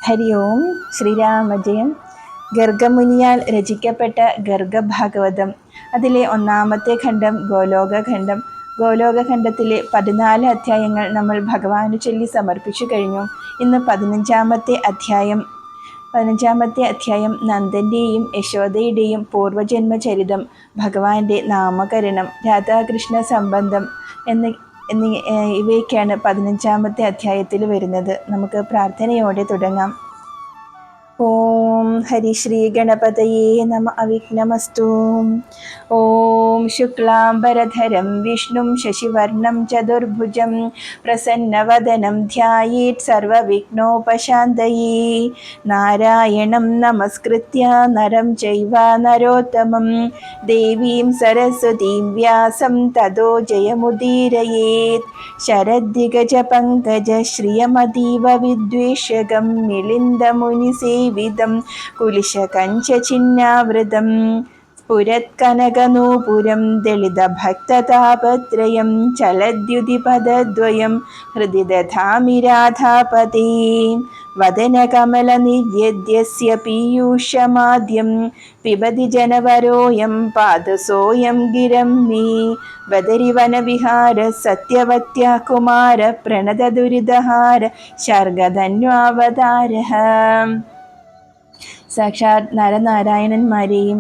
ഹരി ഓം ശ്രീരാമജയം. ഗർഗമുനിയാൽ രചിക്കപ്പെട്ട ഗർഗഭാഗവതം. അതിലെ ഒന്നാമത്തെ ഖണ്ഡം ഗോലോകഖണ്ഡം. ഗോലോകഖണ്ഡത്തിലെ 14 അധ്യായങ്ങൾ നമ്മൾ ഭഗവാനു ചൊല്ലി സമർപ്പിച്ചു കഴിഞ്ഞു. ഇന്ന് 15-ാമത്തെ അധ്യായം നന്ദൻ്റെയും യശോദയുടെയും പൂർവജന്മചരിതം, ഭഗവാന്റെ നാമകരണം, രാധാകൃഷ്ണ സംബന്ധം ഇവയൊക്കെയാണ് 15-ാമത്തെ അധ്യായത്തിൽ വരുന്നത്. നമുക്ക് പ്രാർത്ഥനയോടെ തുടങ്ങാം. ഓം ഹരി ശ്രീ ഗണപതയേ നമ. അവിഘ്നമസ്തു. ഓം ശുക്ലാംബരധരം വിഷ്ണും ശശിവർണം ചതുർഭുജം പ്രസന്നവദനം ധ്യായേത് സർവവിഘ്നോപശാന്തയേ. നാരായണം നമസ്കൃത്യ നരം ചൈവ നരോത്തമം ദേവീം സരസ്വതീം വ്യാസം തതോ ജയമുദീരയേത്. ശരദ്ദിഗജ പങ്കജ ശ്രിയമതീവ വിദ്വേഷകം മിളിന്ദമുനിസേവിതം കുലിശകഞ്ചചിഹ്നാവൃതം സ്ഫുരത്കനകനൂപുരം ദളിതഭക്തതാപത്രയം ചലദ്യുതിപദദ്വയം ഹൃദി ദധാമി രാധാപതേ. വദനകമലനിര്യദ്യസ്യ പീയൂഷമാദ്യം പിബതി ജനവരോയം പാദസോയം ഗിരം മേ. ബദരിവനവിഹാര സത്യവത്യാ കുമാര പ്രണതദുരിതഹാര ശർഗധന്വാവതാരഃ. സാക്ഷാത് നരനാരായണന്മാരെയും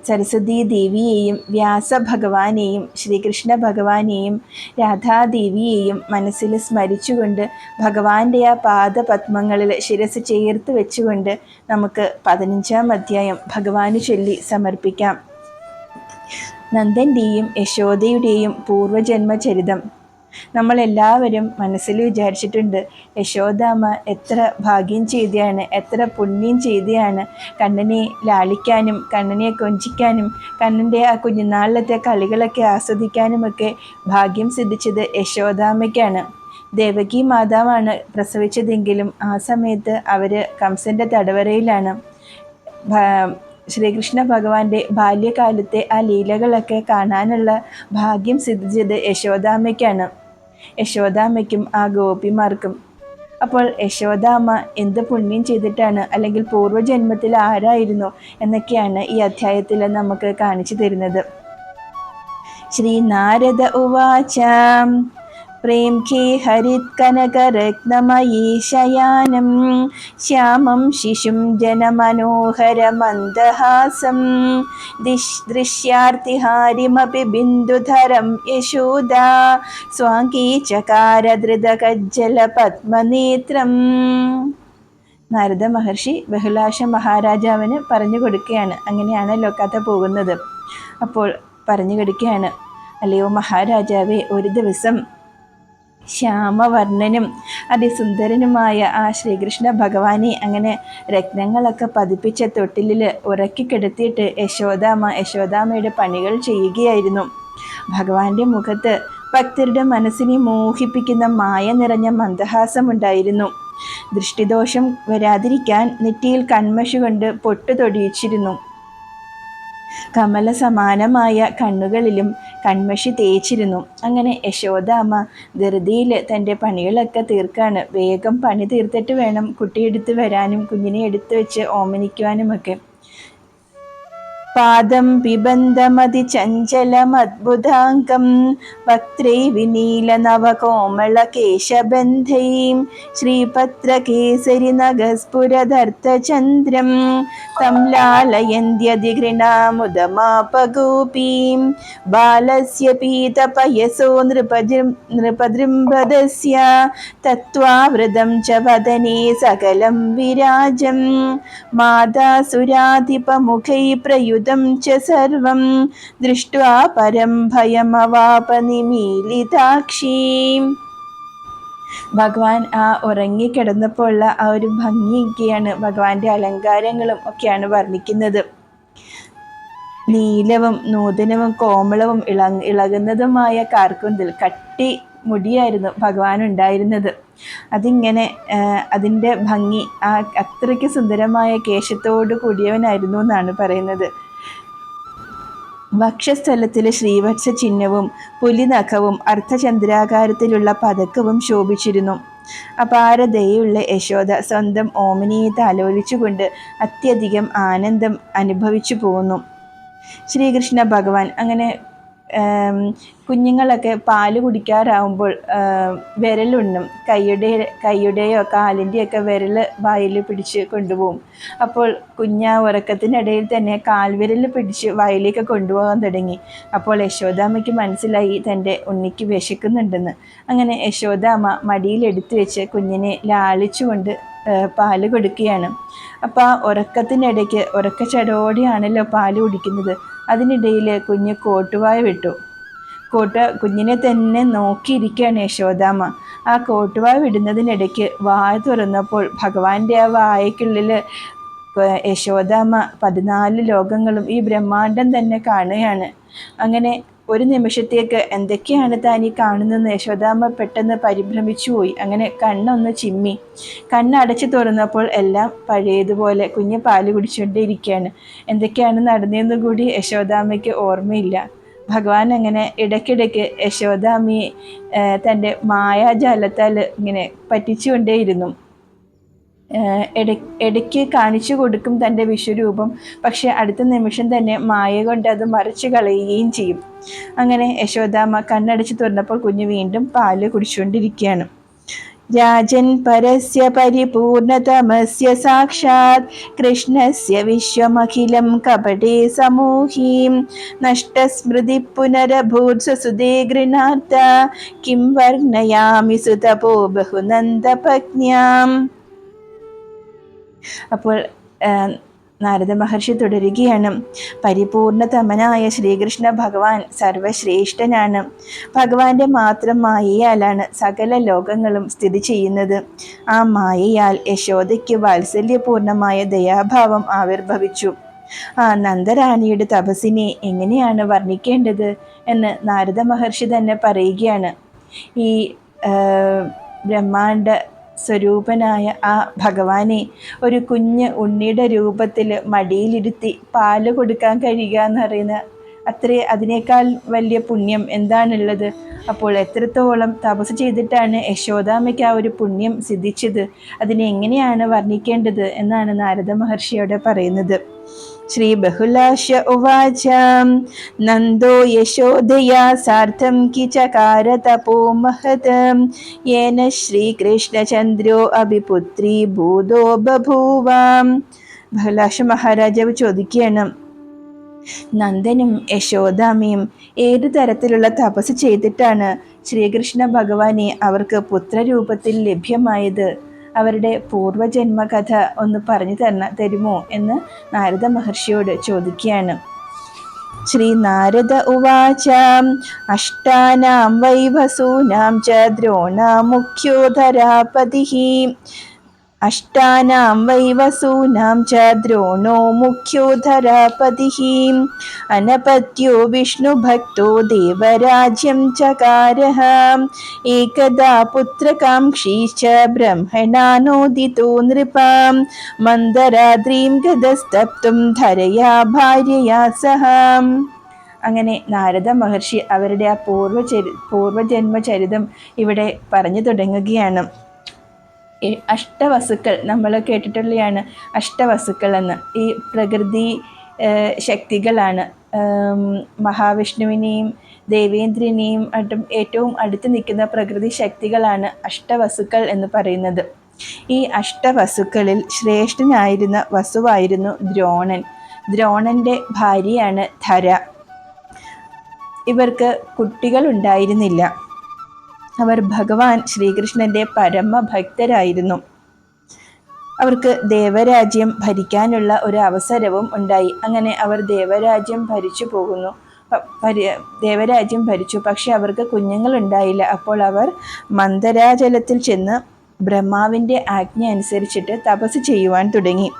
സരസ്വതീ ദേവിയെയും വ്യാസഭഗവാനെയും ശ്രീകൃഷ്ണ ഭഗവാനെയും രാധാദേവിയെയും മനസ്സിൽ സ്മരിച്ചുകൊണ്ട് ഭഗവാന്റെ ആ പാദപത്മങ്ങളിൽ ശിരസ് ചേർത്ത് വെച്ചുകൊണ്ട് നമുക്ക് 15-ാം അധ്യായം ഭഗവാന് ചൊല്ലി സമർപ്പിക്കാം. നന്ദൻ്റെയും യശോദയുടെയും പൂർവജന്മചരിതം. നമ്മളെല്ലാവരും മനസ്സിൽ വിചാരിച്ചിട്ടുണ്ട്, യശോദാമ്മ എത്ര ഭാഗ്യം ചെയ്തയാണ്, എത്ര പുണ്യം ചെയ്തയാണ്. കണ്ണനെ ലാളിക്കാനും കണ്ണനെ കൊഞ്ചിക്കാനും കണ്ണൻ്റെ ആ കുഞ്ഞുനാളിലത്തെ കളികളൊക്കെ ആസ്വദിക്കാനുമൊക്കെ ഭാഗ്യം സിദ്ധിച്ചത് യശോദാമ്മയ്ക്കാണ്. ദേവകി മാതാവാണ് പ്രസവിച്ചതെങ്കിലും ആ സമയത്ത് അവർ കംസൻ്റെ തടവറയിലാണ്. ശ്രീകൃഷ്ണ ഭഗവാന്റെ ബാല്യകാലത്തെ ആ ലീലകളൊക്കെ കാണാനുള്ള ഭാഗ്യം സിദ്ധിച്ചത് യശോദാമ്മയ്ക്കാണ്, യശോദാമ്മയ്ക്കും ആ ഗോപിമാർക്കും. അപ്പോൾ യശോദാമ്മ എന്ത് പുണ്യം ചെയ്തിട്ടാണ്, അല്ലെങ്കിൽ പൂർവ്വജന്മത്തിൽ ആരായിരുന്നു എന്നൊക്കെയാണ് ഈ അധ്യായത്തിൽ നമുക്ക് കാണിച്ചു തരുന്നത്. ശ്രീ നാരദ ഉവാച. പ്രേംഖേ ഹരിത്കനകരത്നമയീ ശയാനം ശ്യാമം ശിശും ജനമനോഹരമന്ദഹാസം ദൃശ്യാർത്തിഹാരിമപി ബിന്ദുധരം യശോദാ സ്വാംഗീ ചകാരധൃതകജ്ജലപത്മനേത്രം. നാരദ മഹർഷി ബഹുലാശ മഹാരാജാവിന് പറഞ്ഞു കൊടുക്കുകയാണ്. അങ്ങനെയാണല്ലോ കഥ പോകുന്നത്. അപ്പോൾ പറഞ്ഞു കൊടുക്കുകയാണ്, അല്ലയോ മഹാരാജാവേ, ഒരു ദിവസം ശ്യാമവർണ്ണനും അതിസുന്ദരനുമായ ആ ശ്രീകൃഷ്ണ ഭഗവാനെ അങ്ങനെ രത്നങ്ങളൊക്കെ പതിപ്പിച്ച തൊട്ടിലിൽ ഉറക്കി കിടത്തിയിട്ട് യശോദാമ്മയുടെ പണികൾ ചെയ്യുകയായിരുന്നു. ഭഗവാന്റെ മുഖത്ത് ഭക്തരുടെ മനസ്സിനെ മോഹിപ്പിക്കുന്ന മായ നിറഞ്ഞ മന്ദഹാസമുണ്ടായിരുന്നു. ദൃഷ്ടിദോഷം വരാതിരിക്കാൻ നെറ്റിയിൽ കൺമഷി കൊണ്ട് പൊട്ടു തൊടിയിച്ചിരുന്നു. കമല സമാനമായ കണ്ണുകളിലും കൺമഷി തേച്ചിരുന്നു. അങ്ങനെ യശോദാമ്മ ധൃതിയിൽ തൻ്റെ പണികളൊക്കെ തീർക്കാണ്. വേഗം പണി തീർത്തിട്ട് വേണം കുട്ടിയെടുത്ത് വരാനും കുഞ്ഞിനെ എടുത്തു വെച്ച് ഓമനിക്കുവാനുമൊക്കെ. പാദം പിബന്ധമതി ചഞ്ചലമദ്ഭുതാംഗം വക്ത്രൈ വിനീല നവകോമള കേശബന്ധൈം ശ്രീപത്രകേസരി നഗസ്ഫുരദർത്ഥചന്ദ്രം തം ലാലയന്ത്യധിഘൃണാമുദമാപഗോപീം ബാലസ്യ പീതപയസോ നൃപദൃംഭദസ്യ തത്വാവൃതം ച വദനേ സകലം വിരാജം മാതാസുരാധിപമുഖൈ പ്രയുത സർവം ദൃഷ്ട്വാ പരം ഭയമവാപ നിമീലിതാക്ഷീം. ഭഗവാൻ ആ ഉറങ്ങിക്കിടന്നപ്പോൾ ഉള്ള ആ ഒരു ഭംഗിയൊക്കെയാണ്, ഭഗവാന്റെ അലങ്കാരങ്ങളും ഒക്കെയാണ് വർണ്ണിക്കുന്നത്. നീലവും നൂതനവും കോമളവും ഇളകുന്നതുമായ കാർക്കുന്തിൽ കട്ടി മുടിയായിരുന്നു ഭഗവാൻ ഉണ്ടായിരുന്നത്. അതിങ്ങനെ അതിൻ്റെ ഭംഗി ആ അത്രയ്ക്ക് സുന്ദരമായ കേശത്തോട് കൂടിയവനായിരുന്നു എന്നാണ് പറയുന്നത്. വക്ഷസ്ഥലത്തിൽ ശ്രീവത്സ ചിഹ്നവും പുലിനഖവും അർദ്ധചന്ദ്രാകാരത്തിലുള്ള പതക്കവും ശോഭിച്ചിരുന്നു. അപാരതയുള്ള യശോദ സ്വന്തം ഓമനിയെ താലോലിച്ചുകൊണ്ട് അത്യധികം ആനന്ദം അനുഭവിച്ചു പോകുന്നു. ശ്രീകൃഷ്ണ ഭഗവാൻ അങ്ങനെ കുഞ്ഞുങ്ങളൊക്കെ പാല് കുടിക്കാറാവുമ്പോൾ വിരലുണ്ണും, കൈയുടെയോ കാലിൻ്റെയൊക്കെ വിരൽ വായിൽ പിടിച്ച് കൊണ്ടുപോകും. അപ്പോൾ ഉറക്കത്തിനിടയിൽ തന്നെ കാൽവിരൽ പിടിച്ച് വായിലേക്ക് കൊണ്ടുപോകാൻ തുടങ്ങി. അപ്പോൾ യശോദാമ്മയ്ക്ക് മനസ്സിലായി തൻ്റെ ഉണ്ണിക്ക് വിശക്കുന്നുണ്ടെന്ന്. അങ്ങനെ യശോദാമ്മ മടിയിലെടുത്തു വെച്ച് കുഞ്ഞിനെ ലാളിച്ചുകൊണ്ട് പാല് കൊടുക്കുകയാണ്. അപ്പോൾ ആ ഉറക്കത്തിനിടയ്ക്ക് ഉറക്കച്ചടോടെയാണല്ലോ പാല് കുടിക്കുന്നത്. അതിനിടയിൽ കുഞ്ഞ് കോട്ടുവായ വിട്ടു. കുഞ്ഞിനെ തന്നെ നോക്കിയിരിക്കുകയാണ് യശോദാമ്മ. ആ കോട്ടുവായ വിടുന്നതിനിടയ്ക്ക് വായ തുറന്നപ്പോൾ ഭഗവാന്റെ ആ വായക്കുള്ളിൽ യശോദാമ്മ 14 ലോകങ്ങളും ഈ ബ്രഹ്മാണ്ടം തന്നെ കാണുകയാണ്. അങ്ങനെ ഒരു നിമിഷത്തേക്ക് എന്തൊക്കെയാണ് താൻ ഈ കാണുന്നതെന്ന് യശോദാമ്മ പെട്ടെന്ന് പരിഭ്രമിച്ചു പോയി. അങ്ങനെ കണ്ണൊന്ന് ചിമ്മി. കണ്ണടച്ച് തുറന്നപ്പോൾ എല്ലാം പഴയതുപോലെ കുഞ്ഞ് പാല് കുടിച്ചുകൊണ്ടേയിരിക്കുകയാണ്. എന്തൊക്കെയാണ് നടന്നതെന്ന് കൂടി യശോദാമ്മയ്ക്ക് ഓർമ്മയില്ല. ഭഗവാൻ അങ്ങനെ ഇടയ്ക്കിടയ്ക്ക് യശോദാമ്മയെ തൻ്റെ മായാജാലത്താൽ ഇങ്ങനെ പറ്റിച്ചുകൊണ്ടേയിരുന്നു. ഇടയ്ക്ക് കാണിച്ചു കൊടുക്കും തൻ്റെ വിശ്വരൂപം. പക്ഷെ അടുത്ത നിമിഷം തന്നെ മായ കൊണ്ട് അത് മറിച്ച് കളയുകയും ചെയ്യും. അങ്ങനെ യശോദാമ്മ കണ്ണടച്ച് തുറന്നപ്പോൾ കുഞ്ഞ് വീണ്ടും പാല് കുടിച്ചുകൊണ്ടിരിക്കുകയാണ്. രാജൻ പരസ്യ പരിപൂർണതമസ്യ സാക്ഷാത് കൃഷ്ണസ്യ വിശ്വമഖിലം കപടേ സമൂഹീം നഷ്ടസ്മൃതി പുനരഭൂത്സുതേ ഗൃഹാർത്ത കിം വർണ്ണയാമി സുതപോ ബഹുനന്ദപജ്ഞാം. അപ്പോൾ നാരദ മഹർഷി തുടരുകയാണ്. പരിപൂർണതമനായ ശ്രീകൃഷ്ണ ഭഗവാൻ സർവശ്രേഷ്ഠനാണ്. ഭഗവാന്റെ മാത്രം മായയാലാണ് സകല ലോകങ്ങളും സ്ഥിതി ചെയ്യുന്നത്. ആ മായയാൽ യശോദയ്ക്ക് വാത്സല്യപൂർണമായ ദയാഭാവം ആവിർഭവിച്ചു. ആ നന്ദറാണിയുടെ തപസ്സിനെ എങ്ങനെയാണ് വർണ്ണിക്കേണ്ടത് എന്ന് നാരദ മഹർഷി തന്നെ പറയുകയാണ്. ഈ ബ്രഹ്മാണ്ട സ്വരൂപനായ ആ ഭഗവാനെ ഒരു കുഞ്ഞ് ഉണ്ണിയുടെ രൂപത്തിൽ മടിയിലിരുത്തി പാല് കൊടുക്കാൻ കഴിയുക എന്ന് പറയുന്ന അതിനേക്കാൾ വലിയ പുണ്യം എന്താണുള്ളത്? അപ്പോൾ എത്രത്തോളം തപസ് ചെയ്തിട്ടാണ് യശോദാമ്മയ്ക്ക് ആ ഒരു പുണ്യം സിദ്ധിച്ചത്? അതിനെ എങ്ങനെയാണ് വർണ്ണിക്കേണ്ടത് എന്നാണ് നാരദ മഹർഷിയോട് പറയുന്നത്. ശ്രീ ബഹുലാശ ഉവാച നന്ദോ യശോദയാ സാർത്ഥം കിചകാര തപോ മഹത് യേന ശ്രീകൃഷ്ണചന്ദ്രോ അഭിപുത്രീ ഭൂതോ ബഭൂവ. ബഹുലാശ മഹാരാജാവ് ചോദിക്കുകയാണ്, നന്ദനും യശോദാമ്മയും ഏതു തരത്തിലുള്ള തപസ് ചെയ്തിട്ടാണ് ശ്രീകൃഷ്ണ ഭഗവാനെ അവർക്ക് പുത്രരൂപത്തിൽ ലഭ്യമായത്? അവരുടെ പൂർവജന്മകഥ ഒന്ന് പറഞ്ഞു തരുമോ എന്ന് നാരദ മഹർഷിയോട് ചോദിക്കുകയാണ്. ശ്രീ നാരദ ഉവാച അഷ്ടാനാം വൈവസൂനാം ച ദ്രോണാം മുഖ്യോധരാപതിഃ അഷ്ടാനാം വൈവസൂനാം ച ദ്രോണോ മുഖ്യോധരാപതിഃ അനപത്യോ വിഷ്ണുഭക്തോ ദേവരാജ്യം ചകാരഃ ഏകദാ പുത്രകാംക്ഷീ ച ബ്രഹ്മണാനോദിതോ നൃപാം മന്ദരാദ്രീം ഗതസ്തപ്തും ധരയാ ഭാര്യയാ സഹ. അങ്ങനെ നാരദ മഹർഷി അവരുടെ ആ പൂർവജന്മചരിതം ഇവിടെ പറഞ്ഞു തുടങ്ങുകയാണ്. അഷ്ടവസുക്കൾ നമ്മൾ കേട്ടിട്ടുള്ളതാണ്. അഷ്ടവസുക്കൾ എന്ന് ഈ പ്രകൃതി ശക്തികളാണ്. മഹാവിഷ്ണുവിനെയും ദേവേന്ദ്രനെയും ഏറ്റവും അടുത്ത് നിൽക്കുന്ന പ്രകൃതി ശക്തികളാണ് അഷ്ടവസുക്കൾ എന്ന് പറയുന്നത്. ഈ അഷ്ടവസുക്കളിൽ ശ്രേഷ്ഠനായിരുന്ന വസുവായിരുന്നു ദ്രോണൻ. ദ്രോണൻ്റെ ഭാര്യയാണ് ധര. ഇവർക്ക് കുട്ടികൾ ഉണ്ടായിരുന്നില്ല. അവർ ഭഗവാൻ ശ്രീകൃഷ്ണൻ്റെ പരമഭക്തരായിരുന്നു. അവർക്ക് ദേവരാജ്യം ഭരിക്കാനുള്ള ഒരു അവസരവും ഉണ്ടായി. അങ്ങനെ അവർ ദേവരാജ്യം ഭരിച്ചു. പക്ഷെ അവർക്ക് കുഞ്ഞുങ്ങൾ ഉണ്ടായില്ല. അപ്പോൾ അവർ മന്ദരാജലത്തിൽ ചെന്ന് ബ്രഹ്മാവിൻ്റെ ആജ്ഞ അനുസരിച്ചിട്ട് തപസ് ചെയ്യുവാൻ തുടങ്ങി.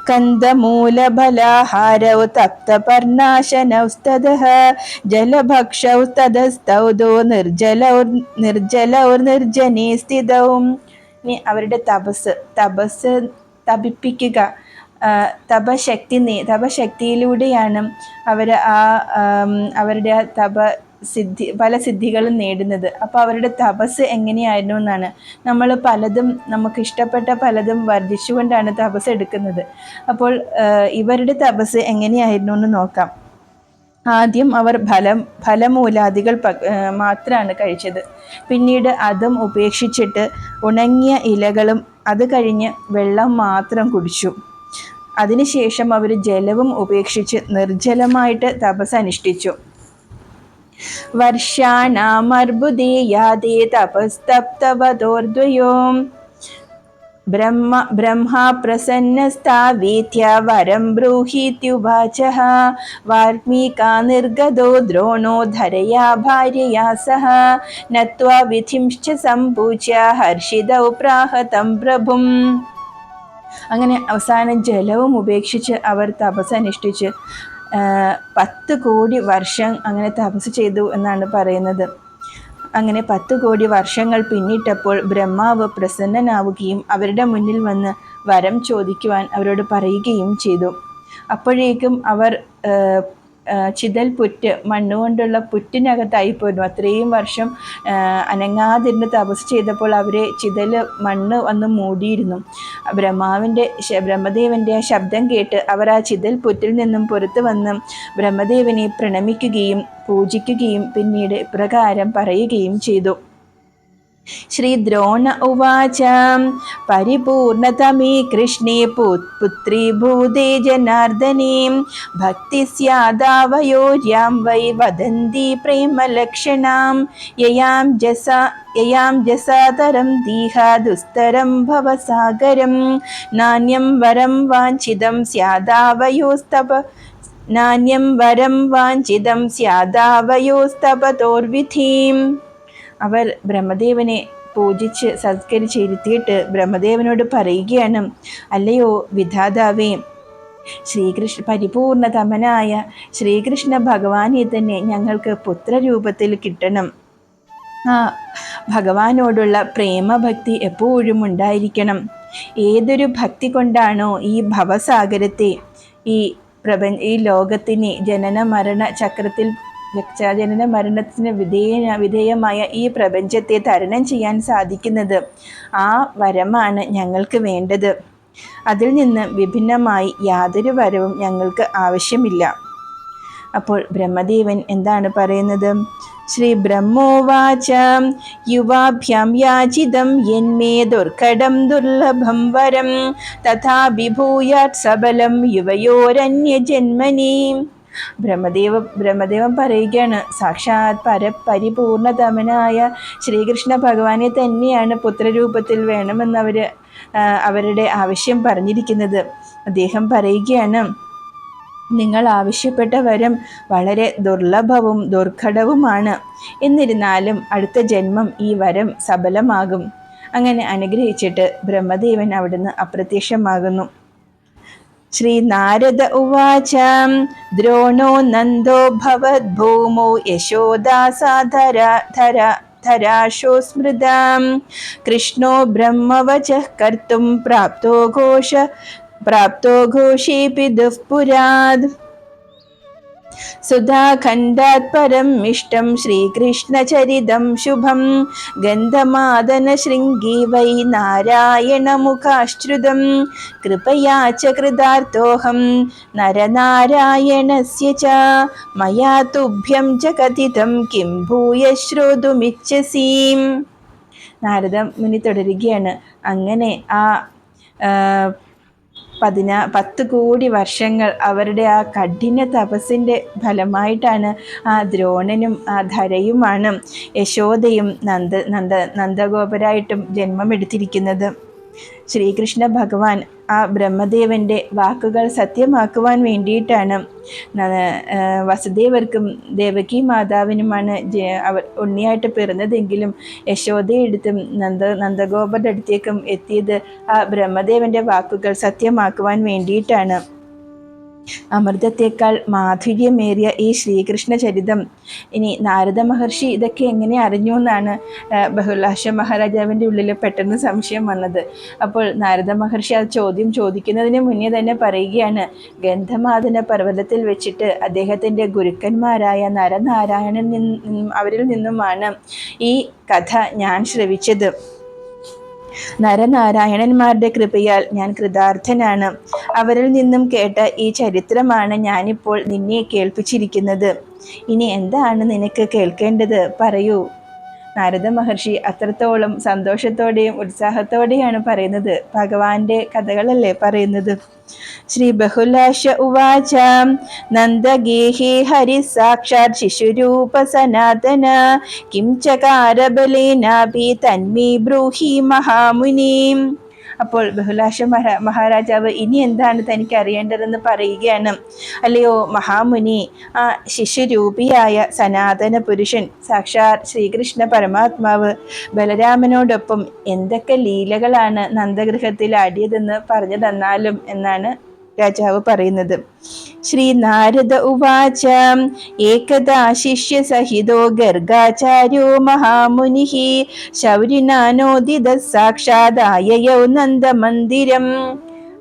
കന്ദമൂലഫലാഹാരൗ തപ്തപർണാശനൗസ്തദഃ ജലഭക്ഷൗ തദസ്തൗദോ നിർജ്ജലൗർനിർജ്ജനേ സ്ഥിതൗ. അവരുടെ തപസ് തപിപ്പിക്കുക, തപശക്തിയിലൂടെയാണ് അവർ അവരുടെ പല സിദ്ധികളും നേടുന്നത്. അപ്പോൾ അവരുടെ തപസ് എങ്ങനെയായിരുന്നു എന്നാണ്. നമ്മൾ പലതും നമുക്ക് ഇഷ്ടപ്പെട്ട പലതും വർജിച്ചുകൊണ്ടാണ് തപസ് എടുക്കുന്നത്. അപ്പോൾ ഇവരുടെ തപസ് എങ്ങനെയായിരുന്നു എന്ന് നോക്കാം. ആദ്യം അവർ ഫലമൂലാദികൾ മാത്രമാണ് കഴിച്ചത്. പിന്നീട് അതും ഉപേക്ഷിച്ചിട്ട് ഉണങ്ങിയ ഇലകളും അത് കഴിഞ്ഞ് വെള്ളം മാത്രം കുടിച്ചു. അതിനുശേഷം അവർ ജലവും ഉപേക്ഷിച്ച് നിർജ്ജലമായിട്ട് തപസ് അനുഷ്ഠിച്ചു. വർഷാണാമർബുദേ യാതേ തപസ്തപ്തവതോർദ്വയോ ബ്രഹ്മാ പ്രസന്നസ്താവേത്യ വരം ബ്രൂഹീത്യുവാചഃ വാൽമീകാ നിർഗതോ ദ്രോണോ ധരയാ ഭാര്യയാ സഹ നത്വാ വിധിംശ്ച സംപൂജ്യ ഹർഷിതൗ പ്രാഹതം പ്രഭും. അങ്ങനെ അവസാനം ജലവും ഉപേക്ഷിച്ച് അവർ തപസ് അനുഷ്ഠിച്ച് 10 കോടി വർഷം അങ്ങനെ തപസ് ചെയ്തു എന്നാണ് പറയുന്നത്. അങ്ങനെ 10 കോടി വർഷങ്ങൾ പിന്നിട്ടപ്പോൾ ബ്രഹ്മാവ് പ്രസന്നനാവുകയും അവരുടെ മുന്നിൽ വന്ന് വരം ചോദിക്കുവാൻ അവരോട് പറയുകയും ചെയ്തു. അപ്പോഴേക്കും അവർ ചിതൽ പുറ്റ്, മണ്ണുകൊണ്ടുള്ള പുറ്റിനകത്തായിപ്പോയിരുന്നു. അത്രയും വർഷം അനങ്ങാതിരുന്ന് തപസ് ചെയ്തപ്പോൾ അവരെ ചിതൽ മണ്ണ് വന്ന് മൂടിയിരുന്നു. ബ്രഹ്മദേവൻ്റെ ആ ശബ്ദം കേട്ട് അവർ ആ ചിതൽ പുറ്റിൽ നിന്നും പുറത്തു വന്ന് ബ്രഹ്മദേവനെ പ്രണമിക്കുകയും പൂജിക്കുകയും പിന്നീട് ഇപ്രകാരം പറയുകയും ചെയ്തു. ശ്രീ ദ്രോണ ഉവാച പരിപൂർണതമേ കൃഷ്ണേ പുത്രീഭൂതേ ജനാർദ്ദനേ ഭക്തി സ്യാദാവയോര്യാം വൈ വദന്തി പ്രേമലക്ഷണാം യയാം ജസാതരം ദീഹ ദുസ്തരം ഭവസാഗരം നാന്യം വരം വാഞ്ചിതം സ്യാദാവയോസ്തപതോർവിധീം. അവർ ബ്രഹ്മദേവനെ പൂജിച്ച് സത്കരിച്ചിരുത്തിയിട്ട് ബ്രഹ്മദേവനോട് പറയുകയാണ്, അല്ലയോ വിധാതാവേ, പരിപൂർണതമനായ ശ്രീകൃഷ്ണ ഭഗവാനെ തന്നെ ഞങ്ങൾക്ക് പുത്രരൂപത്തിൽ കിട്ടണം. ആ ഭഗവാനോടുള്ള പ്രേമഭക്തി എപ്പോഴും ഉണ്ടായിരിക്കണം. ഏതൊരു ഭക്തി കൊണ്ടാണോ ഈ ഭവസാഗരത്തെ, ഈ ലോകത്തിനെ ജനന മരണത്തിന് വിധേയമായ ഈ പ്രപഞ്ചത്തെ തരണം ചെയ്യാൻ സാധിക്കുന്നത്, ആ വരമാണ് ഞങ്ങൾക്ക് വേണ്ടത്. അതിൽ നിന്ന് വിഭിന്നമായി യാതൊരു വരവും ഞങ്ങൾക്ക് ആവശ്യമില്ല. അപ്പോൾ ബ്രഹ്മദേവൻ എന്താണ് പറയുന്നത്? ശ്രീ ബ്രഹ്മോവാച യുവാഭ്യാം യാചിതം യന്മേ ദുർഘടം ദുർലഭം വരം തഥാ വിഭൂയാത് സബലം യുവയോരന്യജന്മനി. ബ്രഹ്മദേവൻ പറയുകയാണ്, സാക്ഷാത് പരിപൂർണതമനായ ശ്രീകൃഷ്ണ ഭഗവാനെ തന്നെയാണ് പുത്രരൂപത്തിൽ വേണമെന്ന് അവരുടെ ആവശ്യം പറഞ്ഞിരിക്കുന്നത്. അദ്ദേഹം പറയുകയാണ്, നിങ്ങൾ ആവശ്യപ്പെട്ട വരം വളരെ ദുർലഭവും ദുർഘടവുമാണ്. എന്നിരുന്നാലും അടുത്ത ജന്മം ഈ വരം സഫലമാകും. അങ്ങനെ അനുഗ്രഹിച്ചിട്ട് ബ്രഹ്മദേവൻ അവിടുന്ന് അപ്രത്യക്ഷമാകുന്നു. ശ്രീ നാരദ ഉവാച ദ്രോണോ നന്ദോ ഭവദ്ഭൂമോ യശോദാസാധരാശോ സ്മൃതാം കൃഷ്ണോ ബ്രഹ്മവചഃ കർത്തും പ്രാപ്തോ ഘോഷേപി ദുഃപുരാത് സുധാഖണ്ഡാത് പരം ഇഷ്ടം ശ്രീകൃഷ്ണചരിതം ശുഭം ഗന്ധമാദന ശൃംഗീ വൈ നാരായണമുഖാശ്രിതം കൃപയാ ച കൃതാർത്ഥോഹം നരനാരായണസ്യ ച മയാ തുഭ്യം ച കഥിതം കിം ഭൂയ ശ്രോതുമിച്ഛസി. നാരദ മുനി തുടരുകയാണ്, അങ്ങനെ ആ 10 കോടി വർഷങ്ങൾ അവരുടെ ആ കഠിന തപസ്സിൻ്റെ ഫലമായിട്ടാണ് ആ ദ്രോണനും ആ ധരയുമാണ് യശോദയും നന്ദഗോപരായിട്ടും ജന്മമെടുത്തിരിക്കുന്നത്. ശ്രീകൃഷ്ണ ഭഗവാൻ ആ ബ്രഹ്മദേവൻ്റെ വാക്കുകൾ സത്യമാക്കുവാൻ വേണ്ടിയിട്ടാണ് വസുദേവർക്കും ദേവകി മാതാവിനുമാണ് അവർ ഉണ്ണിയായിട്ട് പിറന്നതെങ്കിലും യശോദയെടുത്തും നന്ദഗോപരുടെ അടുത്തേക്കും എത്തിയത് ആ ബ്രഹ്മദേവൻ്റെ വാക്കുകൾ സത്യമാക്കുവാൻ വേണ്ടിയിട്ടാണ്. അമൃതത്തേക്കാൾ മാധുര്യമേറിയ ഈ ശ്രീകൃഷ്ണ ചരിതം ഇനി നാരദ മഹർഷി ഇതൊക്കെ എങ്ങനെ അറിഞ്ഞു എന്നാണ് ബഹുലാശ മഹാരാജാവിൻ്റെ ഉള്ളിൽ പെട്ടെന്ന് സംശയം വന്നത്. അപ്പോൾ നാരദ മഹർഷി ആ ചോദ്യം ചോദിക്കുന്നതിന് മുന്നേ തന്നെ പറയുകയാണ്, ഗന്ധമാദന പർവ്വതത്തിൽ വെച്ചിട്ട് അദ്ദേഹത്തിൻ്റെ ഗുരുക്കന്മാരായ നരനാരായണൻ അവരിൽ നിന്നുമാണ് ഈ കഥ ഞാൻ ശ്രവിച്ചത്. നരനാരായണന്മാരുടെ കൃപയാൽ ഞാൻ കൃതാർത്ഥനാണ്. അവരിൽ നിന്നും കേട്ട ഈ ചരിത്രമാണ് ഞാനിപ്പോൾ നിന്നെ കേൾപ്പിച്ചിരിക്കുന്നത്. ഇനി എന്താണ് നിനക്ക് കേൾക്കേണ്ടത്, പറയൂ. നാരദ മഹർഷി അത്രത്തോളം സന്തോഷത്തോടെയും ഉത്സാഹത്തോടെയാണ് പറയുന്നത്. ഭഗവാന്റെ കഥകളല്ലേ പറയുന്നത്. ശ്രീ ബഹുലാശ ഉവാച നന്ദഗേഹേ ഹരി സാക്ഷാത് ശിശുരൂപ സനാതന കിം ചകാരബലേനാഭി തന്മേ ബ്രൂഹി മഹാമുനി. അപ്പോൾ ബഹുലാശ മഹാരാജാവ് ഇനി എന്താണ് തനിക്ക് അറിയേണ്ടതെന്ന് പറയുകയാണ്. അല്ലയോ മഹാമുനി, ആ ശിശുരൂപിയായ സനാതന പുരുഷൻ സാക്ഷാത് ശ്രീകൃഷ്ണ പരമാത്മാവ് ബലരാമനോടൊപ്പം എന്തൊക്കെ ലീലകളാണ് നന്ദഗൃഹത്തിൽ ആടിയതെന്ന് പറഞ്ഞു തന്നാലും എന്നാണ് രാജാവ് പറയുന്നത്. ശ്രീ നാരദ ഉവാച ഏകദാ ശിഷ്യ സഹിതോ ഗർഗാചാര്യോ മഹാമുനി ശൗരിനാനോദിത സാക്ഷാദായയൗ നന്ദമന്ദിരം.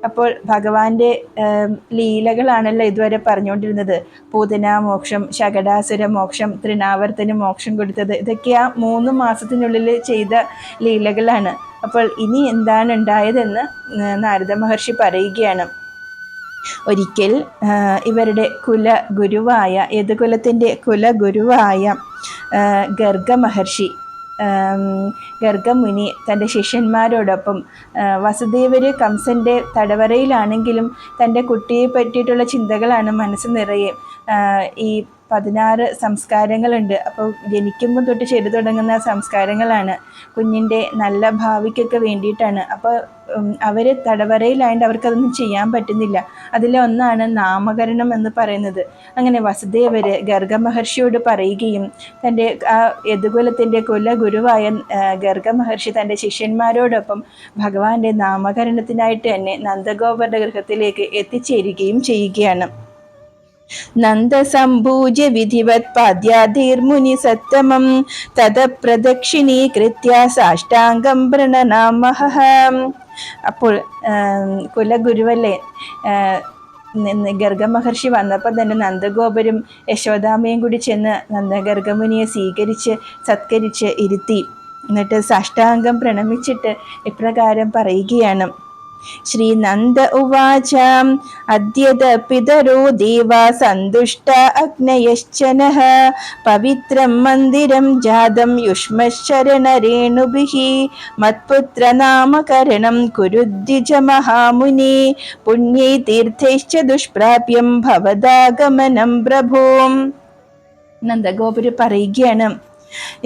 അപ്പോൾ ഭഗവാന്റെ ലീലകളാണല്ലോ ഇതുവരെ പറഞ്ഞുകൊണ്ടിരുന്നത്. പൂതനാമോക്ഷം, ശകടാസുര മോക്ഷം, തൃണാവർത്തന മോക്ഷം കൊടുത്തത്, ഇതൊക്കെ ആ 3 മാസത്തിനുള്ളിൽ ചെയ്ത ലീലകളാണ്. അപ്പോൾ ഇനി എന്താണ് ഉണ്ടായതെന്ന് നാരദ മഹർഷി പറയുകയാണ്. ഒരിക്കൽ ഇവരുടെ കുലഗുരുവായ യദുകുലത്തിൻ്റെ കുലഗുരുവായ ഗർഗ മഹർഷി ഗർഗമുനി തൻ്റെ ശിഷ്യന്മാരോടൊപ്പം വസുദേവർ കംസൻ്റെ തടവറയിലാണെങ്കിലും തൻ്റെ കുട്ടിയെ പറ്റിയിട്ടുള്ള ചിന്തകളാണ് മനസ്സ് നിറയെ. ഈ 16 സംസ്കാരങ്ങളുണ്ട്. അപ്പോൾ ജനിക്കുമ്പോൾ തൊട്ട് ചെയ്തു തുടങ്ങുന്ന സംസ്കാരങ്ങളാണ് കുഞ്ഞിൻ്റെ നല്ല ഭാവിക്കൊക്കെ വേണ്ടിയിട്ടാണ്. അപ്പോൾ അവർ തടവറയിലായതുകൊണ്ട് അവർക്കതൊന്നും ചെയ്യാൻ പറ്റുന്നില്ല. അതിലൊന്നാണ് നാമകരണം എന്ന് പറയുന്നത്. അങ്ങനെ വസുദേവർ ഗർഗ മഹർഷിയോട് പറയുകയും തൻ്റെ ആ യദുകുലത്തിൻ്റെ കുലഗുരുവായ ഗർഗ മഹർഷി തൻ്റെ ശിഷ്യന്മാരോടൊപ്പം ഭഗവാന്റെ നാമകരണത്തിനായിട്ട് തന്നെ നന്ദഗോപരുടെ ഗൃഹത്തിലേക്ക് എത്തിച്ചേരുകയും ചെയ്യുകയാണ്. നന്ദസംഭൂജ്യ വിധിവത് പാദ്യാധീർമുനി സത്തമം തത പ്രദക്ഷിണീകൃത്യ സാഷ്ടാംഗം പ്രണനാമഹ. അപ്പോൾ കുലഗുരുവല്ലേ ഗർഗ മഹർഷി വന്നപ്പോൾ തന്നെ നന്ദഗോപരും യശോദാമയും കൂടി ചെന്ന് ഗർഗമുനിയെ സ്വീകരിച്ച് സത്കരിച്ച് ഇരുത്തി. എന്നിട്ട് സാഷ്ടാംഗം പ്രണമിച്ചിട്ട് ഇപ്രകാരം പറയുകയാണ്. ശ്രീ നന്ദ ഉവാച അദ്യത പിതരോ ദേവാ സന്തുഷ്ട അഗ്നയശ്ചനഃ പവിത്രം മന്ദിരം ജാതം യുഷ്മശരണരേണുഭിഃ മത്പുത്ര നാമകരണം കുരുദ്വിജ മഹാമുനി പുണ്യൈ തീർത്ഥൈശ്ച ദുഷ്പ്രാപ്യം ഭവദാഗമനം പ്രഭോ. നന്ദഗോപുര് പറയുകയാണ്,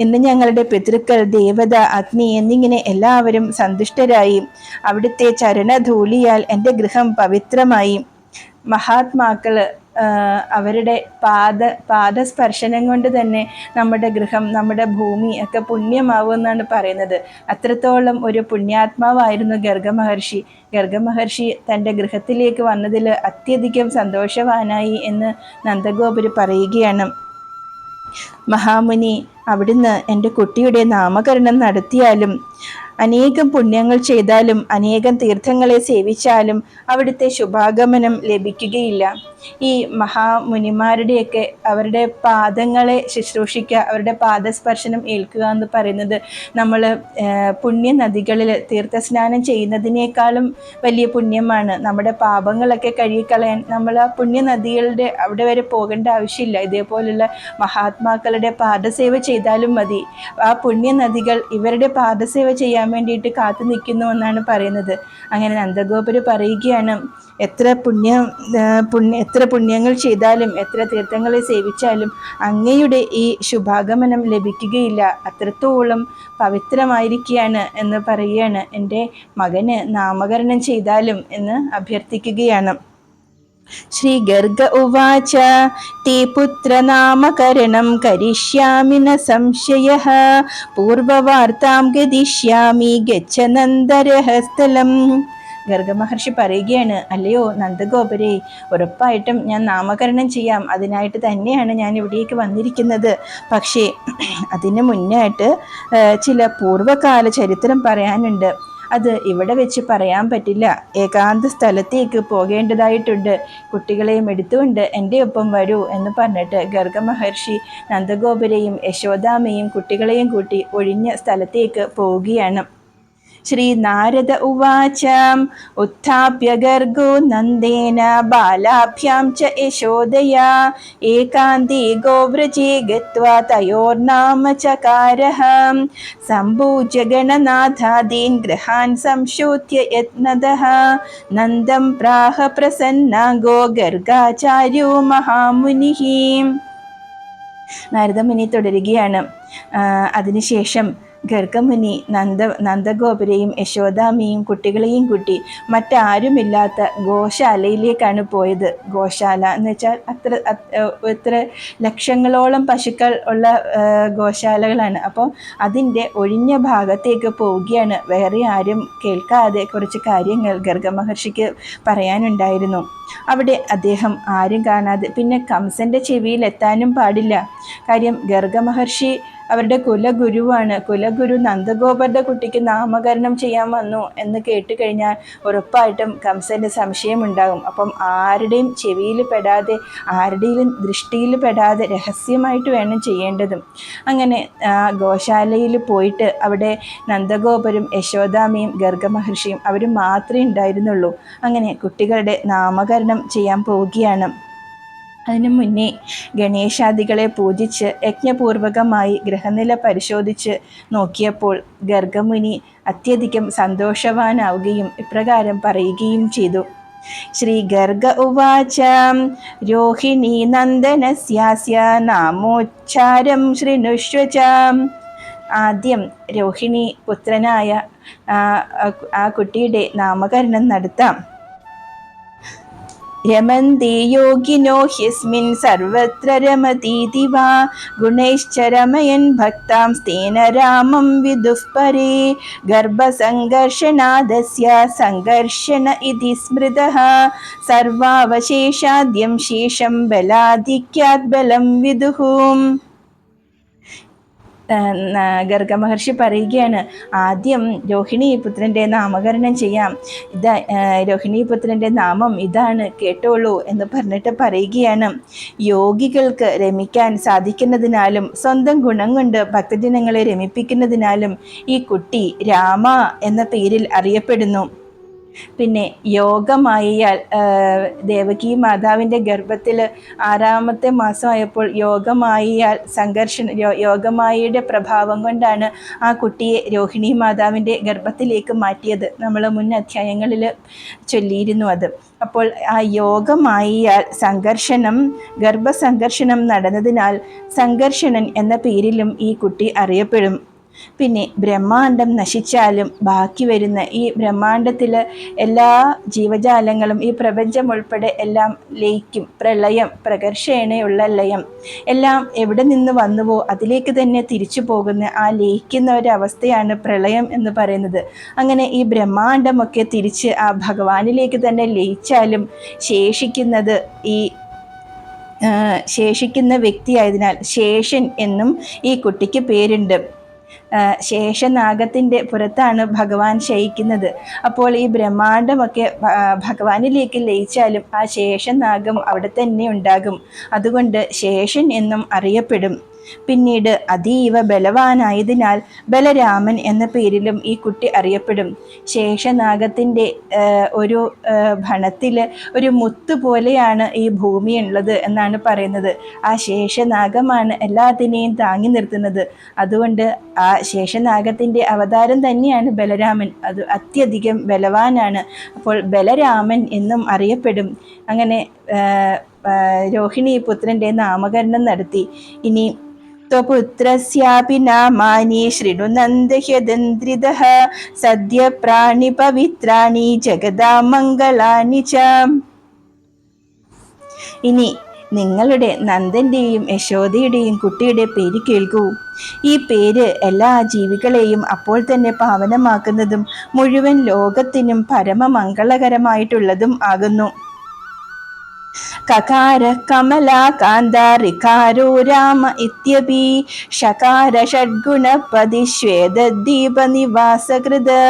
ഇന്ന് ഞങ്ങളുടെ പിതൃക്കൾ ദേവത അഗ്നി എന്നിങ്ങനെ എല്ലാവരും സന്തുഷ്ടരായി. അവിടുത്തെ ചരണധൂളിയാൽ എൻ്റെ ഗൃഹം പവിത്രമായി. മഹാത്മാക്കള് അവരുടെ പാദസ്പർശനം കൊണ്ട് തന്നെ നമ്മുടെ ഗൃഹം, നമ്മുടെ ഭൂമി ഒക്കെ പുണ്യമാവുമെന്നാണ് പറയുന്നത്. അത്രത്തോളം ഒരു പുണ്യാത്മാവായിരുന്നു ഗർഗ മഹർഷി തൻ്റെ ഗൃഹത്തിലേക്ക് വന്നതിൽ അത്യധികം സന്തോഷവാനായി എന്ന് നന്ദഗോപുര് പറയുകയാണ്. മഹാമുനി, അവിടുന്ന് എൻ്റെ കുട്ടിയുടെ നാമകരണം നടത്തിയാലും അനേകം പുണ്യങ്ങൾ ചെയ്താലും അനേകം തീർത്ഥങ്ങളെ സേവിച്ചാലും അവിടുത്തെ ശുഭാഗമനം ലഭിക്കുകയില്ല. ഈ മഹാമുനിമാരുടെയൊക്കെ അവരുടെ പാദങ്ങളെ ശുശ്രൂഷിക്കുക, അവരുടെ പാദസ്പർശനം ഏൽക്കുക എന്ന് പറയുന്നത് നമ്മൾ പുണ്യനദികളിൽ തീർത്ഥസ്നാനം ചെയ്യുന്നതിനേക്കാളും വലിയ പുണ്യമാണ്. നമ്മുടെ പാപങ്ങളൊക്കെ കഴുകിക്കളയാൻ നമ്മൾ ആ പുണ്യനദികളുടെ അവിടെ വരെ പോകേണ്ട ആവശ്യമില്ല. ഇതേപോലുള്ള മഹാത്മാക്കളുടെ പാദസേവ ചെയ്താലും മതി. ആ പുണ്യനദികൾ ഇവരുടെ പാദസേവ ചെയ്യാൻ വേണ്ടിയിട്ട് കാത്തു നിൽക്കുന്നു എന്നാണ് പറയുന്നത്. അങ്ങനെ നന്ദഗോപുര് പറയുകയാണ്, എത്ര പുണ്യങ്ങൾ ചെയ്താലും എത്ര തീർത്ഥങ്ങളെ സേവിച്ചാലും അങ്ങയുടെ ഈ ശുഭാഗമനം ലഭിക്കുകയില്ല. അത്രത്തോളം പവിത്രമായിരിക്കുകയാണ് എന്ന് പറയുകയാണ്. എൻ്റെ മകന് നാമകരണം ചെയ്താലും എന്ന് അഭ്യർത്ഥിക്കുകയാണ്. ശ്രീ ഗർഗ ഉവാച തേ പുത്രനാമകരണം കരിഷ്യാമി ന സംശയഃ പൂർവവാർത്താം ഗദിഷ്യാമി ഗച്ഛ നന്ദരഃ സ്ഥലം. ഗർഗമഹർഷി പറയുകയാണ്, അല്ലയോ നന്ദഗോപരെ, ഉറപ്പായിട്ടും ഞാൻ നാമകരണം ചെയ്യാം. അതിനായിട്ട് തന്നെയാണ് ഞാൻ ഇവിടേക്ക് വന്നിരിക്കുന്നത്. പക്ഷേ അതിന് മുന്നായിട്ട് ചില പൂർവ്വകാല ചരിത്രം പറയാനുണ്ട്. അത് ഇവിടെ വെച്ച് പറയാൻ പറ്റില്ല. ഏകാന്ത സ്ഥലത്തേക്ക് പോകേണ്ടതായിട്ടുണ്ട്. കുട്ടികളെയും എടുത്തുകൊണ്ട് എൻ്റെ ഒപ്പം വരൂ എന്ന് പറഞ്ഞിട്ട് ഗർഗമഹർഷി നന്ദഗോപരെയും യശോദാമയും കുട്ടികളെയും കൂട്ടി ഒഴിഞ്ഞ സ്ഥലത്തേക്ക് പോവുകയാണ്. ശ്രീ നാരദ ഉവാച ഉത്ഥാപ്യ ഗർഗോ നന്ദേന ബാലാഭ്യാം ച യശോദയാ ഏകാന്തേ ഗോവ്രജേ ഗത്വാ തയോർനാമ ചകാരഃ സംഭൂജ്യ ഗണനാഥാദീൻ ഗൃഹാൻ സംശോധ്യ യത്നദഃ നന്ദം പ്രാഹ പ്രസന്നാഗോ ഗർഗാചാര്യോ മഹാമുനിഃ. നാരദമുനി തുടരുകയാണ്. അതിനുശേഷം ഗർഗമുനി നന്ദഗോപരെയും യശോദാമിയും കുട്ടികളെയും കൂട്ടി മറ്റാരുമില്ലാത്ത ഗോശാലയിലേക്കാണ് പോയത്. ഗോശാല എന്ന് വെച്ചാൽ എത്ര ലക്ഷങ്ങളോളം പശുക്കൾ ഉള്ള ഗോശാലകളാണ്. അപ്പോൾ അതിൻ്റെ ഒഴിഞ്ഞ ഭാഗത്തേക്ക് പോവുകയാണ്. വേറെ ആരും കേൾക്കാതെ കുറച്ച് കാര്യങ്ങൾ ഗർഗമഹർഷിക്ക് പറയാനുണ്ടായിരുന്നു. അവിടെ അദ്ദേഹം ആരും കാണാതെ, പിന്നെ കംസന്റെ ചെവിയിൽ എത്താനും പാടില്ല. കാര്യം ഗർഗമഹർഷി അവരുടെ കുലഗുരുവാണ്. കുലഗുരു നന്ദഗോപരുടെ കുട്ടിക്ക് നാമകരണം ചെയ്യാൻ വന്നു എന്ന് കേട്ട് കഴിഞ്ഞാൽ ഉറപ്പായിട്ടും കംസന്റെ സംശയമുണ്ടാകും. അപ്പം ആരുടെയും ചെവിയിൽ പെടാതെ, ആരുടെയും ദൃഷ്ടിയിൽ പെടാതെ രഹസ്യമായിട്ട് വേണം ചെയ്യേണ്ടതും. അങ്ങനെ ഗോശാലയിൽ പോയിട്ട് അവിടെ നന്ദഗോപരും യശോദാമയും ഗർഗമഹർഷിയും അവർ മാത്രമേ ഉണ്ടായിരുന്നുള്ളൂ. അങ്ങനെ കുട്ടികളുടെ നാമകരണം ചെയ്യാൻ പോവുകയാണ്. അതിനു മുന്നേ ഗണേശാദികളെ പൂജിച്ച് യജ്ഞപൂർവകമായി ഗ്രഹനില പരിശോധിച്ച് നോക്കിയപ്പോൾ ഗർഗമുനി അത്യധികം സന്തോഷവാനാവുകയും ഇപ്രകാരം പറയുകയും ചെയ്തു. ശ്രീ ഗർഗ ഉവാച രോഹിണീ നന്ദനസ്യാസ്യ നാമോച്ചാരം ശൃണുഷ്വച. ആദ്യം രോഹിണി പുത്രനായ ആ കുട്ടിയുടെ നാമകരണം നടത്താം. രമന്തി യോഗിനോ ഹ്യസ്മിൻ സർവത്ര രമതീതി വാ ഗുണൈശ്ച രമയൻ ഭക്താം സ്തേന രാമം വിദുഃ പരേ ഗർഭസംഘർഷനാദസ്യ സംഘർഷണ ഇതി സ്മൃതഃ സർവാവശേഷാദ്യം ശേഷം ബലാധിക്യാത് ബലം വിദുഃ. ഗർഗമഹർഷി പറയുകയാണ്, ആദ്യം രോഹിണീപുത്രൻ്റെ നാമകരണം ചെയ്യാം. രോഹിണീപുത്രൻ്റെ നാമം ഇതാണ്, കേട്ടോളൂ എന്ന് പറഞ്ഞിട്ട് പറയുകയാണ്. യോഗികൾക്ക് രമിക്കാൻ സാധിക്കുന്നതിനാലും സ്വന്തം ഗുണം കൊണ്ട് ഭക്തജനങ്ങളെ രമിപ്പിക്കുന്നതിനാലും ഈ കുട്ടി രാമ എന്ന പേരിൽ അറിയപ്പെടുന്നു. പിന്നെ യോഗമായയാൽ ദേവകി മാതാവിൻ്റെ ഗർഭത്തിൽ 6ാമത്തെ മാസമായപ്പോൾ യോഗമായയാൽ യോഗമായയുടെ പ്രഭാവം കൊണ്ടാണ് ആ കുട്ടിയെ രോഹിണി മാതാവിൻ്റെ ഗർഭത്തിലേക്ക് മാറ്റിയത്. നമ്മൾ മുൻ അധ്യായങ്ങളിൽ ചൊല്ലിയിരുന്നു അത്. അപ്പോൾ ആ യോഗമായയാൽ ഗർഭസംഘർഷണം നടന്നതിനാൽ സംഘർഷണൻ എന്ന പേരിലും ഈ കുട്ടി അറിയപ്പെടും. പിന്നെ ബ്രഹ്മാണ്ടം നശിച്ചാലും ബാക്കി വരുന്ന ഈ ബ്രഹ്മാണ്ടത്തിൽ എല്ലാ ജീവജാലങ്ങളും ഈ പ്രപഞ്ചം ഉൾപ്പെടെ എല്ലാം ലയിക്കും. പ്രളയം, പ്രകർഷേണയുള്ള ലയം എല്ലാം എവിടെ നിന്ന് വന്നുവോ അതിലേക്ക് തന്നെ തിരിച്ചു പോകുന്ന ആ ലയിക്കുന്ന ഒരവസ്ഥയാണ് പ്രളയം എന്ന് പറയുന്നത്. അങ്ങനെ ഈ ബ്രഹ്മാണ്ടമൊക്കെ തിരിച്ച് ആ ഭഗവാനിലേക്ക് തന്നെ ലയിച്ചാലും ശേഷിക്കുന്ന വ്യക്തിയായതിനാൽ ശേഷൻ എന്നും ഈ കുട്ടിക്ക് പേരുണ്ട്. ശേഷനാഗത്തിൻ്റെ പുറത്താണ് ഭഗവാൻ ശയിക്കുന്നത്. അപ്പോൾ ഈ ബ്രഹ്മാണ്ടമൊക്കെ ഭഗവാനിലേക്ക് ലയിച്ചാലും ആ ശേഷനാഗം അവിടെ തന്നെ ഉണ്ടാകും. അതുകൊണ്ട് ശേഷൻ എന്നും അറിയപ്പെടും. പിന്നീട് അതീവ ബലവാനായതിനാൽ ബലരാമൻ എന്ന പേരിലും ഈ കുട്ടി അറിയപ്പെടും. ശേഷനാഗത്തിൻ്റെ ഒരു ഭണത്തിൽ ഒരു മുത്ത് പോലെയാണ് ഈ ഭൂമി ഉള്ളത് എന്നാണ് പറയുന്നത്. ആ ശേഷനാഗമാണ് എല്ലാത്തിനെയും താങ്ങി നിർത്തുന്നത്. അതുകൊണ്ട് ആ ശേഷനാഗത്തിൻ്റെ അവതാരം തന്നെയാണ് ബലരാമൻ. അത് അത്യധികം ബലവാനാണ്. അപ്പോൾ ബലരാമൻ എന്നും അറിയപ്പെടും. അങ്ങനെ രോഹിണി പുത്രൻ്റെ നാമകരണം നടത്തി. ഇനി പുത്രസ്യാപി നാമാനി ശൃണു നന്ദഹ്യദന്ത്രിതഃ സദ്യ പ്രാണി പവിത്രാണി ജഗദാ മംഗളാനി ച. ഇനി നിങ്ങളുടെ നന്ദൻ്റെയും യശോദയുടെയും കുട്ടിയുടെ പേര് കേൾക്കൂ. ഈ പേര് എല്ലാ ജീവികളെയും അപ്പോൾ തന്നെ പാവനമാക്കുന്നതും മുഴുവൻ ലോകത്തിനും പരമമംഗളകരമായിട്ടുള്ളതും ആകുന്നു. കകാര കമലാകാന്ത ഋകാരോ രാമ ഇത്യപി ഷകാര ഷഡ്ഗുണപതി ശ്വേതദീപനിവാസകൃത്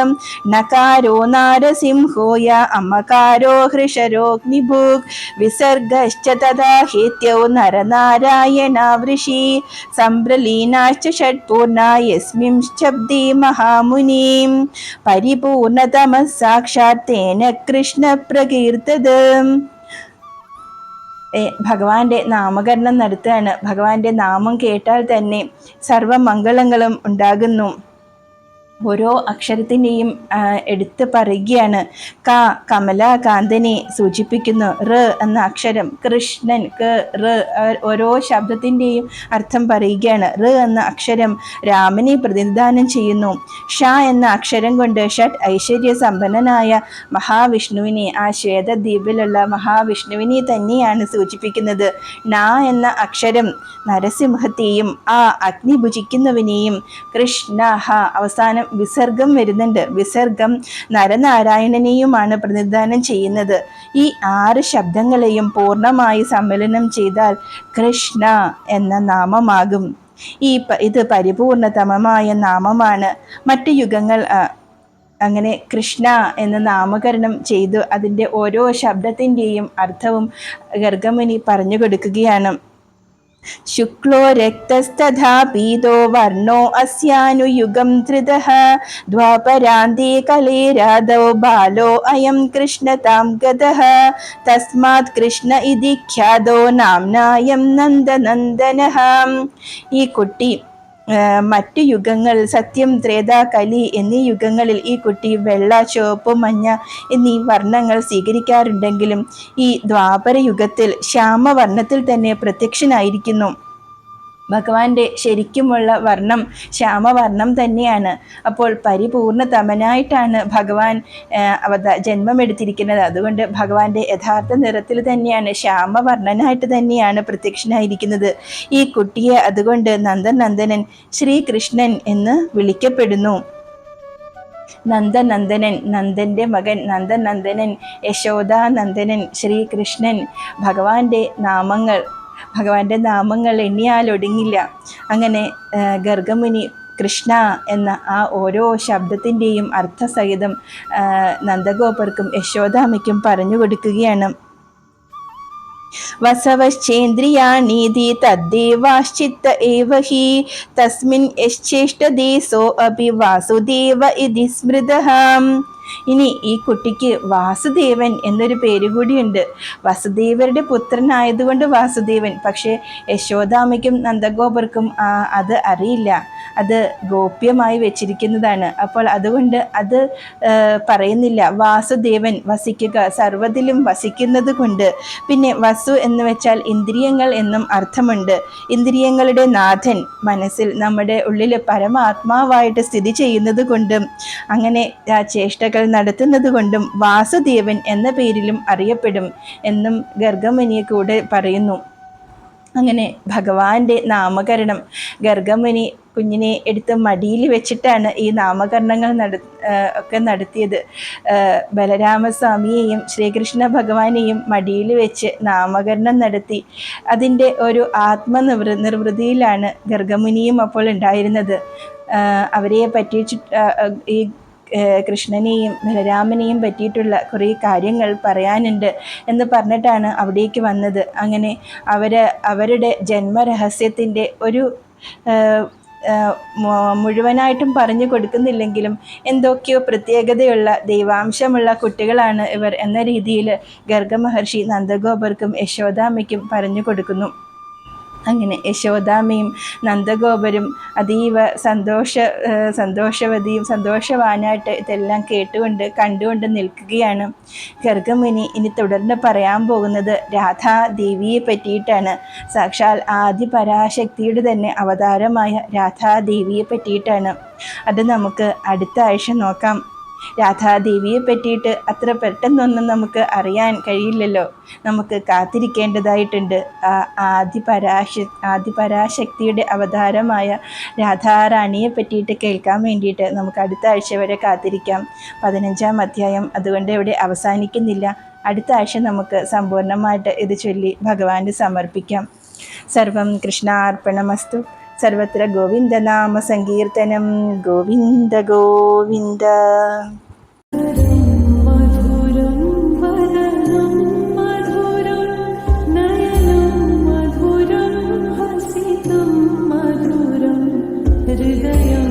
നകാരോ നാരസിംഹോയ അമകാരോ ഹൃഷരോഗ്നിഭുഗ് വിസർഗശ്ച തഥാ ഹേത്യൗ നരനാരായണ വൃഷി സംപ്രലീനാശ്ച ഷഡ്പൂർണ യസ്മിംശ്ചബ്ദി മഹാമുനിം പരിപൂർണതമഃ സാക്ഷാത് തേന കൃഷ്ണ പ്രകീർത്തത്. ഭഗവാന്റെ നാമകരണം നടത്തുകയാണ്. ഭഗവാന്റെ നാമം കേട്ടാൽ തന്നെ സർവമംഗളങ്ങളും ഉണ്ടാകുന്നു. ഓരോ അക്ഷരത്തിൻ്റെയും എടുത്ത് പറയുകയാണ്. ക കമലാകാന്തനെ സൂചിപ്പിക്കുന്നു. റ് എന്ന അക്ഷരം കൃഷ്ണൻ, റ് ഓരോ ശബ്ദത്തിൻ്റെയും അർത്ഥം പറയുകയാണ്. റ് എന്ന അക്ഷരം രാമനെ പ്രതിനിധാനം ചെയ്യുന്നു. ഷ എന്ന അക്ഷരം കൊണ്ട് ഷഡ് ഐശ്വര്യ സമ്പന്നനായ മഹാവിഷ്ണുവിനെ, ആ ശ്വേതദ്വീപിലുള്ള മഹാവിഷ്ണുവിനെ തന്നെയാണ് സൂചിപ്പിക്കുന്നത്. ന എന്ന അക്ഷരം നരസിംഹത്തെയും ആ അഗ്നി ഭുജിക്കുന്നവനെയും, കൃഷ്ണ അവസാനം വിസർഗം വരുന്നുണ്ട്. വിസർഗം നരനാരായണനെയുമാണ് പ്രതിനിധാനം ചെയ്യുന്നത്. ഈ 6 ശബ്ദങ്ങളെയും പൂർണ്ണമായി സമ്മേളനം ചെയ്താൽ കൃഷ്ണ എന്ന നാമമാകും. ഇത് പരിപൂർണതമമായ നാമമാണ്. മറ്റു യുഗങ്ങൾ അങ്ങനെ കൃഷ്ണ എന്ന് നാമകരണം ചെയ്തു അതിൻ്റെ ഓരോ ശബ്ദത്തിൻ്റെയും അർത്ഥവും ഗർഗമുനി പറഞ്ഞു കൊടുക്കുകയാണ്. ശുക്ലോ രക്തസ്തഥാ പീതോ വർണ്ണോ അസ്യാനുയുഗം ധൃതഃ ദ്വാപരാന്തേ കലേ രാധൗ ബാലോ അയം കൃഷ്ണതാം ഗതഃ തസ്മാത് കൃഷ്ണ ഇതി ഖ്യാതോ നാംനായം നന്ദനന്ദനഃ. ഈ കുട്ടി മറ്റു യുഗങ്ങൾ സത്യം, ത്രേത, കലി എന്നീ യുഗങ്ങളിൽ ഈ കുട്ടി വെള്ള, ചുവപ്പ്, മഞ്ഞ എന്നീ വർണ്ണങ്ങൾ സ്വീകരിക്കാറുണ്ടെങ്കിലും ഈ ദ്വാപര യുഗത്തിൽ ശ്യാമവർണ്ണത്തിൽ തന്നെ പ്രത്യക്ഷനായിരിക്കുന്നു. ഭഗവാന്റെ ശരിക്കുമുള്ള വർണ്ണം ശ്യാമവർണ്ണം തന്നെയാണ്. അപ്പോൾ പരിപൂർണതമനായിട്ടാണ് ഭഗവാൻ ജന്മമെടുത്തിരിക്കുന്നത്. അതുകൊണ്ട് ഭഗവാന്റെ യഥാർത്ഥ നിറത്തിൽ തന്നെയാണ്, ശ്യാമവർണ്ണനായിട്ട് തന്നെയാണ് പ്രത്യക്ഷനായിരിക്കുന്നത്. ഈ കുട്ടിയെ അതുകൊണ്ട് നന്ദനന്ദനൻ, ശ്രീകൃഷ്ണൻ എന്ന് വിളിക്കപ്പെടുന്നു. നന്ദനന്ദനൻ, നന്ദന്റെ മകൻ നന്ദനന്ദനൻ, യശോദാനന്ദനൻ, ശ്രീകൃഷ്ണൻ. ഭഗവാന്റെ നാമങ്ങൾ എണ്ണിയാൽ ഒടുങ്ങില്ല. അങ്ങനെ ഗർഗമുനി കൃഷ്ണ എന്ന ആ ഓരോ ശബ്ദത്തിൻ്റെയും അർത്ഥസഹിതം നന്ദഗോപർക്കും യശോദാമ്മയ്ക്കും പറഞ്ഞു കൊടുക്കുകയാണ്. വസവശ്ചേന്ദ്രിയാണീതി തദ്ദേവാശ്ചിത്ത ഏവ ഹി തസ്മിൻ യശ്ചേഷ്ടദേ സോ അപി വാസുദേവ ഇതി സ്മൃതഃ. ഇനി ഈ കുട്ടിക്ക് വാസുദേവൻ എന്നൊരു പേര് കൂടിയുണ്ട്. വസുദേവരുടെ പുത്രനായതുകൊണ്ട് വാസുദേവൻ. പക്ഷേ യശോദാമ്മയ്ക്കും നന്ദഗോപർക്കും അത് അറിയില്ല. അത് ഗോപ്യമായി വെച്ചിരിക്കുന്നതാണ്. അപ്പോൾ അതുകൊണ്ട് അത് പറയുന്നില്ല. വാസുദേവൻ, വസിക്കുക, സർവ്വതിലും വസിക്കുന്നത് കൊണ്ട്. പിന്നെ വസു എന്ന് വെച്ചാൽ ഇന്ദ്രിയങ്ങൾ എന്നും അർത്ഥമുണ്ട്. ഇന്ദ്രിയങ്ങളുടെ നാഥൻ, മനസ്സിൽ നമ്മുടെ ഉള്ളിൽ പരമാത്മാവായിട്ട് സ്ഥിതി ചെയ്യുന്നത് കൊണ്ടും അങ്ങനെ ആ ചേഷ്ടകൾ നടത്തുന്നത് കൊണ്ടും വാസുദേവൻ എന്ന പേരിലും അറിയപ്പെടും എന്നും ഗർഗമുനിയെ കൂടെ പറയുന്നു. അങ്ങനെ ഭഗവാന്റെ നാമകരണം ഗർഗമുനി കുഞ്ഞിനെ എടുത്ത് മടിയിൽ വെച്ചിട്ടാണ് ഈ നാമകരണങ്ങൾ ഒക്കെ നടത്തിയത്. ബലരാമസ്വാമിയെയും ശ്രീകൃഷ്ണ ഭഗവാനെയും മടിയിൽ വെച്ച് നാമകരണം നടത്തി. അതിൻ്റെ ഒരു നിർവൃതിയിലാണ് ഗർഗമുനിയും അപ്പോൾ ഉണ്ടായിരുന്നത്. അവരെ പറ്റി ഈ കൃഷ്ണനെയും ബലരാമനെയും പറ്റിയിട്ടുള്ള കുറേ കാര്യങ്ങൾ പറയാനുണ്ട് എന്ന് പറഞ്ഞിട്ടാണ് അവിടേക്ക് വന്നത്. അങ്ങനെ അവരുടെ ജന്മരഹസ്യത്തിൻ്റെ ഒരു മുഴുവനായിട്ടും പറഞ്ഞു കൊടുക്കുന്നില്ലെങ്കിലും എന്തൊക്കെയോ പ്രത്യേകതയുള്ള ദൈവാംശമുള്ള കുട്ടികളാണ് ഇവർ എന്ന രീതിയിൽ ഗർഗമഹർഷി നന്ദഗോപർക്കും യശോദാമ്മയ്ക്കും പറഞ്ഞു കൊടുക്കുന്നു. അങ്ങനെ യശോദാമ്മയും നന്ദഗോപരും അതീവ സന്തോഷവതിയും സന്തോഷവാനായിട്ട് ഇതെല്ലാം കണ്ടുകൊണ്ട് നിൽക്കുകയാണ്. ഗർഗമുനി ഇനി തുടർന്ന് പറയാൻ പോകുന്നത് രാധാദേവിയെ പറ്റിയിട്ടാണ്. സാക്ഷാൽ ആദിപരാശക്തിയുടെ തന്നെ അവതാരമായ രാധാദേവിയെ പറ്റിയിട്ടാണ്. അത് നമുക്ക് അടുത്ത ആഴ്ച നോക്കാം. രാധാദേവിയെ പറ്റിയിട്ട് അത്ര പെട്ടെന്നൊന്നും നമുക്ക് അറിയാൻ കഴിയില്ലല്ലോ. നമുക്ക് കാത്തിരിക്കേണ്ടതായിട്ടുണ്ട്. ആ ആദിപരാശക്തിയുടെ അവതാരമായ രാധാറാണിയെ പറ്റിയിട്ട് കേൾക്കാൻ വേണ്ടിയിട്ട് നമുക്ക് അടുത്ത ആഴ്ച വരെ കാത്തിരിക്കാം. 15-ാം അധ്യായം അതുകൊണ്ട് ഇവിടെ അവസാനിക്കുന്നില്ല. അടുത്ത ആഴ്ച നമുക്ക് സമ്പൂർണ്ണമായിട്ട് ഇത് ചൊല്ലി ഭഗവാന് സമർപ്പിക്കാം. സർവം കൃഷ്ണാർപ്പണമസ്തു. സർവത്ര ഗോവിന്ദനാമ സങ്കീർത്തനം. ഗോവിന്ദ ഗോവിന്ദ. ഹൃദയ